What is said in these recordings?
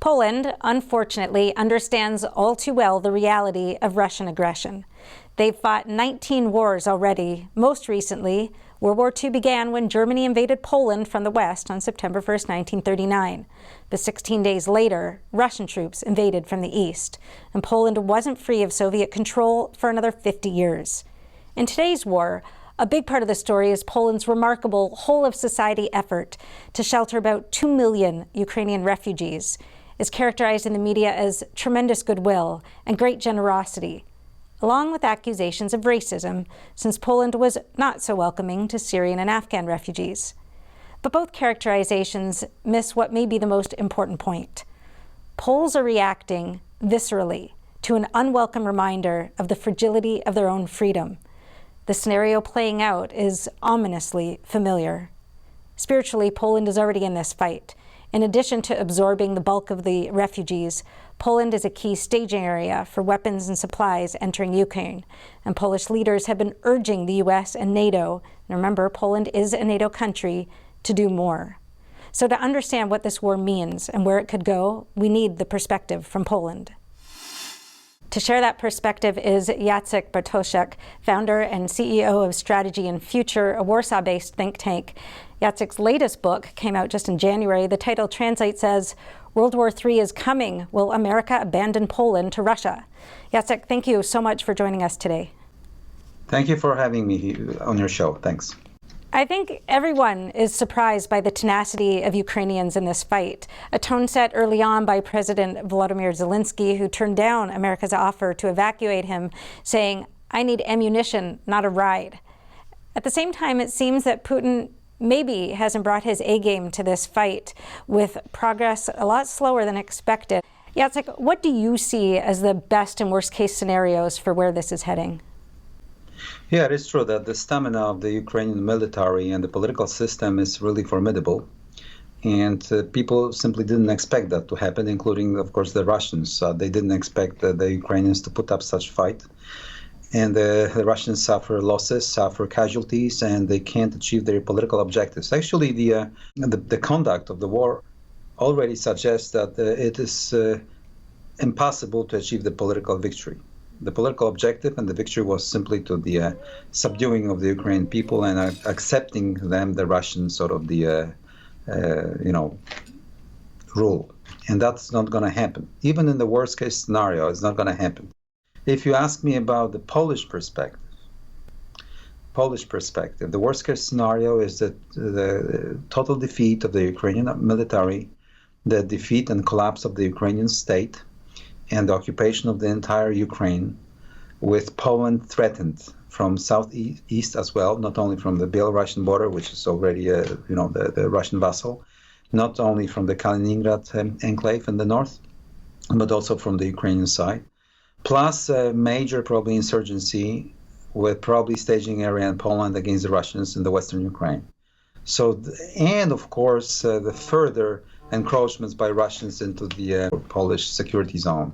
Poland, unfortunately, understands all too well the reality of Russian aggression. They've fought 19 wars already. Most recently, World War II began when Germany invaded Poland from the west on September 1st, 1939. But 16 days later, Russian troops invaded from the east, and Poland wasn't free of Soviet control for another 50 years. In today's war, a big part of the story is Poland's remarkable whole-of-society effort to shelter about 2 million Ukrainian refugees. It's characterized in the media as tremendous goodwill and great generosity, along with accusations of racism, since Poland was not so welcoming to Syrian and Afghan refugees. But both characterizations miss what may be the most important point. Poles are reacting viscerally to an unwelcome reminder of the fragility of their own freedom. The scenario playing out is ominously familiar. Spiritually, Poland is already in this fight. In addition to absorbing the bulk of the refugees, Poland is a key staging area for weapons and supplies entering Ukraine, and Polish leaders have been urging the US and NATO, and remember, Poland is a NATO country, to do more. So to understand what this war means and where it could go, we need the perspective from Poland. To share that perspective is Jacek Bartosiak, founder and CEO of Strategy and Future, a Warsaw-based think tank. Jacek's latest book came out just in January. The title translates as World War III is coming. Will America abandon Poland to Russia? Jacek, thank you so much for joining us today. Thank you for having me on your show. Thanks. I think everyone is surprised by the tenacity of Ukrainians in this fight, a tone set early on by President Volodymyr Zelensky, who turned down America's offer to evacuate him, saying, "I need ammunition, not a ride." At the same time, it seems that Putin maybe hasn't brought his A-game to this fight, with progress a lot slower than expected. Jacek, what do you see as the best and worst case scenarios for where this is heading? Yeah, it is true that the stamina of the Ukrainian military and the political system is really formidable. And people simply didn't expect that to happen, including, of course, the Russians. They didn't expect the Ukrainians to put up such fight. And the Russians suffer losses, suffer casualties, and they can't achieve their political objectives. Actually, the conduct of the war already suggests that it is impossible to achieve the political victory. The political objective and the victory was simply to the subduing of the Ukrainian people and accepting them the Russian sort of rule. And that's not going to happen. Even in the worst case scenario, it's not going to happen. If you ask me about the Polish perspective, the worst case scenario is that the total defeat of the Ukrainian military, the defeat and collapse of the Ukrainian state, and the occupation of the entire Ukraine, with Poland threatened from southeast as well, not only from the Belarusian border, which is already the Russian vassal, not only from the Kaliningrad enclave in the north, but also from the Ukrainian side, plus a major probably insurgency with probably staging area in Poland against the Russians in the western Ukraine. So, and of course, the further encroachments by Russians into the Polish security zone,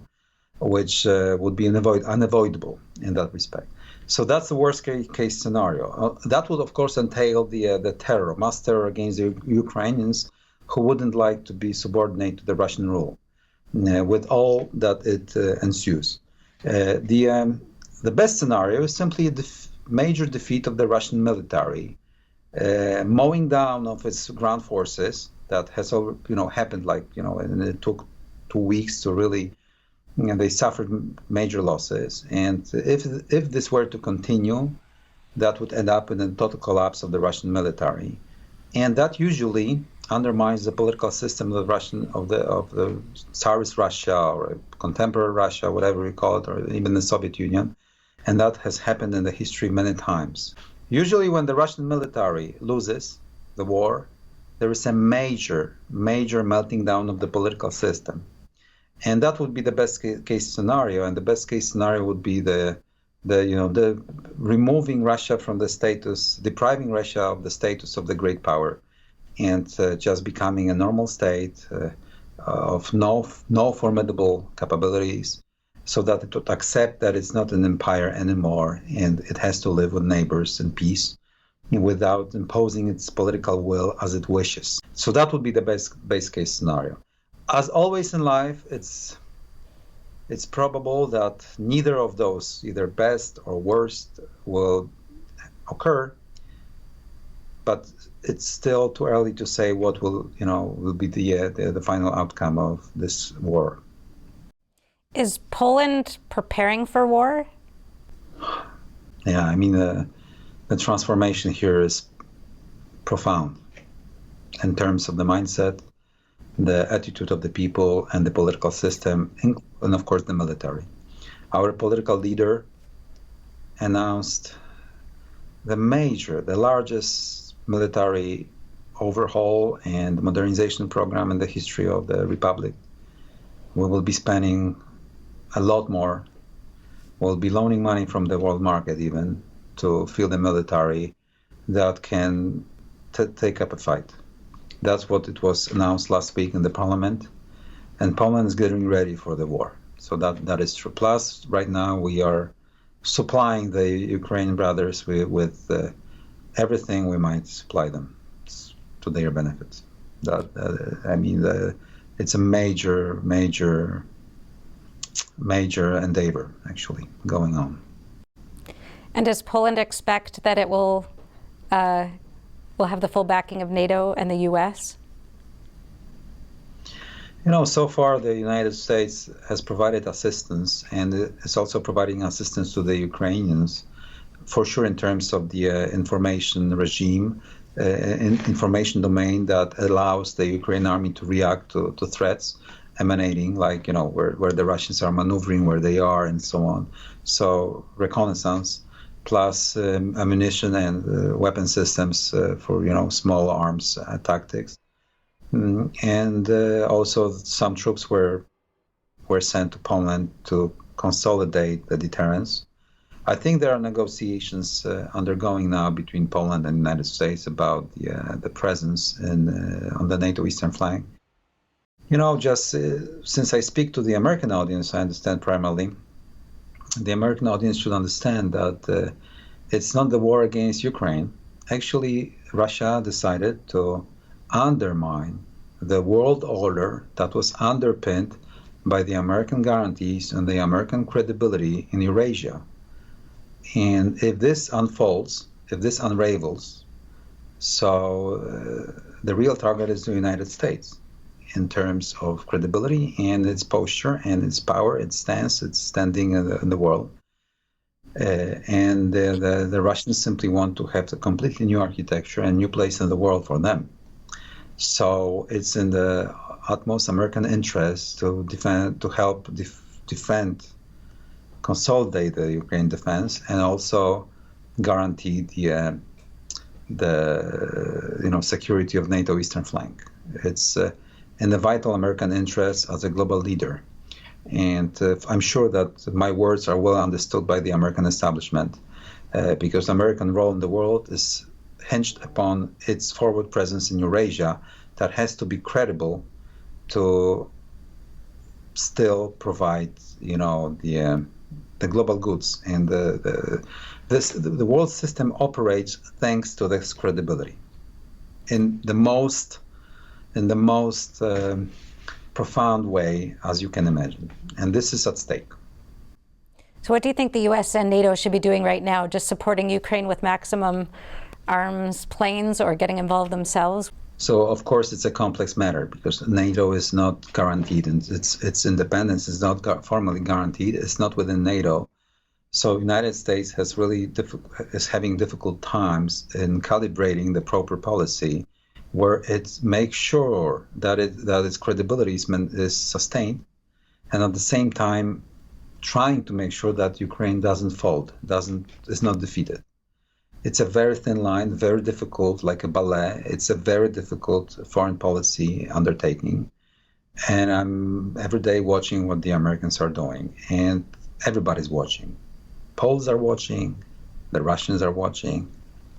which would be unavoidable in that respect. So that's the worst case scenario. That would, of course, entail the terror, mass terror against the Ukrainians who wouldn't like to be subordinate to the Russian rule, with all that it ensues. The best scenario is simply a major defeat of the Russian military, mowing down of its ground forces. That has happened, and it took 2 weeks to really, they suffered major losses. And if this were to continue, that would end up in a total collapse of the Russian military, and that usually undermines the political system of the Tsarist Russia or contemporary Russia, whatever you call it, or even the Soviet Union, and that has happened in the history many times. Usually, when the Russian military loses the war, there is a major melting down of the political system. And that would be the best case scenario. And the best case scenario would be the removing Russia from the status, depriving Russia of the status of the great power, and just becoming a normal state of no formidable capabilities, so that it would accept that it's not an empire anymore, and it has to live with neighbors in peace, without imposing its political will as it wishes. So that would be the best case scenario. As always in life, it's probable that neither of those, either best or worst, will occur. But it's still too early to say what will be the final outcome of this war. Is Poland preparing for war? Yeah, I mean the transformation here is profound in terms of the mindset, the attitude of the people, and the political system, and of course the military. Our political leader announced the largest military overhaul and modernization program in the history of the Republic. We will be spending a lot more. We'll be loaning money from the world market even to field the military that can take up a fight. That's what it was announced last week in the parliament. And Poland is getting ready for the war. So that is true. Plus, right now we are supplying the Ukrainian brothers with everything we might supply them to their benefit. It's a major endeavor actually going on. And does Poland expect that it will have the full backing of NATO and the U.S.? So far the United States has provided assistance and is also providing assistance to the Ukrainians, for sure in terms of the information regime, information domain that allows the Ukrainian army to react to threats emanating, like, where the Russians are maneuvering, where they are, and so on. So reconnaissance, plus ammunition and weapon systems for, small arms tactics. And also some troops were sent to Poland to consolidate the deterrence. I think there are negotiations undergoing now between Poland and the United States about the presence on the NATO eastern flank. Just since I speak to the American audience, I understand primarily, the American audience should understand that it's not the war against Ukraine. Actually, Russia decided to undermine the world order that was underpinned by the American guarantees and the American credibility in Eurasia. And if this unfolds, if this unravels, so the real target is the United States in terms of credibility and its posture and its power, its stance, its standing in the world. And the Russians simply want to have a completely new architecture and new place in the world for them. So it's in the utmost American interest to help defend, consolidate the Ukraine defense, and also guarantee the security of NATO eastern flank. It's in the vital American interest as a global leader. And I'm sure that my words are well understood by the American establishment, because American role in the world is hinged upon its forward presence in Eurasia that has to be credible to still provide, the global goods. And the world system operates thanks to this credibility in the most profound way as you can imagine. And this is at stake. So what do you think the U.S. and NATO should be doing right now? Just supporting Ukraine with maximum arms, planes, or getting involved themselves? So, of course, it's a complex matter because NATO is not guaranteed, and its independence is not formally guaranteed. It's not within NATO. So United States is having difficult times in calibrating the proper policy where it makes sure that its credibility is sustained, and at the same time trying to make sure that Ukraine doesn't fold, is not defeated. It's a very thin line, very difficult, like a ballet. It's a very difficult foreign policy undertaking. And I'm every day watching what the Americans are doing, and everybody's watching. Poles are watching, the Russians are watching.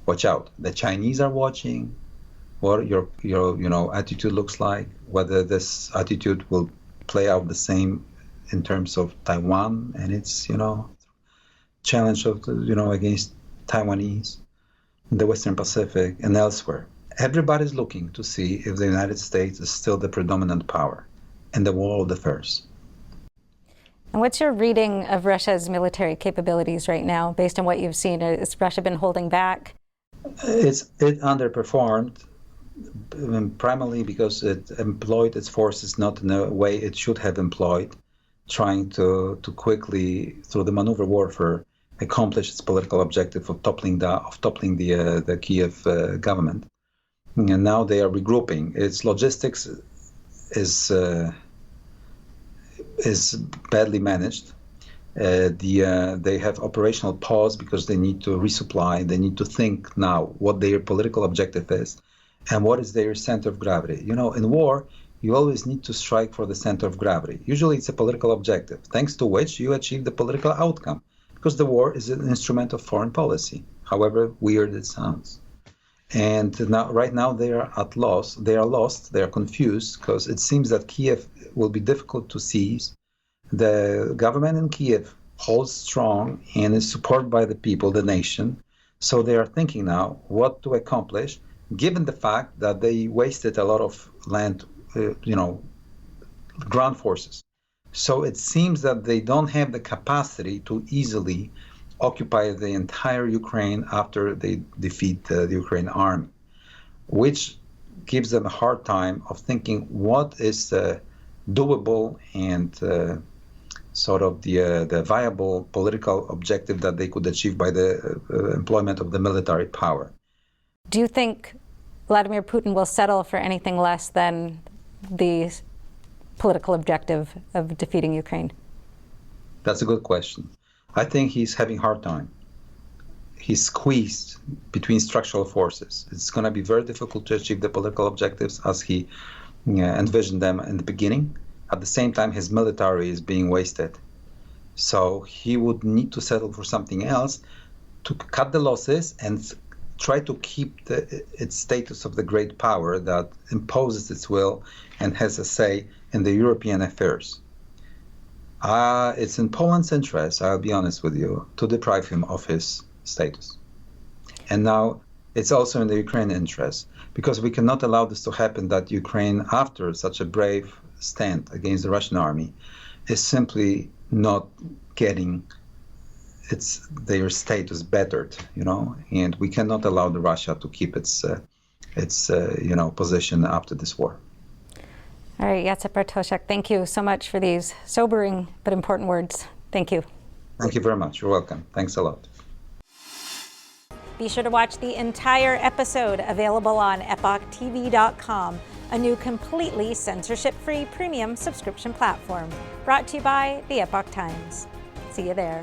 Watch out, the Chinese are watching. What your attitude looks like, whether this attitude will play out the same in terms of Taiwan and its challenge of against Taiwanese, the Western Pacific and elsewhere. Everybody's looking to see if the United States is still the predominant power. in the world affairs. And what's your reading of Russia's military capabilities right now, based on what you've seen? Has Russia been holding back? It underperformed, primarily because it employed its forces not in a way it should have employed, trying to quickly, through the maneuver warfare, accomplish its political objective of toppling the Kiev government. And now they are regrouping. Its logistics is badly managed. They have operational pause because they need to resupply. They need to think now what their political objective is and what is their center of gravity. You know, in war, you always need to strike for the center of gravity. Usually it's a political objective, thanks to which you achieve the political outcome, because the war is an instrument of foreign policy, however weird it sounds. And now, right now, they are at loss. They are lost. They are confused because it seems that Kiev will be difficult to seize. The government in Kiev holds strong and is supported by the people, the nation. So they are thinking now what to accomplish, given the fact that they wasted a lot of land, ground forces. So it seems that they don't have the capacity to easily occupy the entire Ukraine after they defeat the Ukrainian army, which gives them a hard time of thinking what is doable and sort of the viable political objective that they could achieve by the employment of the military power. Do you think Vladimir Putin will settle for anything less than the political objective of defeating Ukraine? That's a good question. I think he's having a hard time. He's squeezed between structural forces. It's going to be very difficult to achieve the political objectives as he envisioned them in the beginning. At the same time, his military is being wasted. So he would need to settle for something else to cut the losses and try to keep its status of the great power that imposes its will and has a say in the European affairs. It's in Poland's interest, I'll be honest with you, to deprive him of his status. And now it's also in the Ukrainian interest, because we cannot allow this to happen, that Ukraine, after such a brave stand against the Russian army, is simply not getting their status bettered, and we cannot allow the Russia to keep its position after this war. All right, Jacek Bartosiak, thank you so much for these sobering but important words. Thank you. Thank you very much. You're welcome. Thanks a lot. Be sure to watch the entire episode, available on epochtv.com, a new completely censorship-free premium subscription platform, brought to you by the Epoch Times. See you there.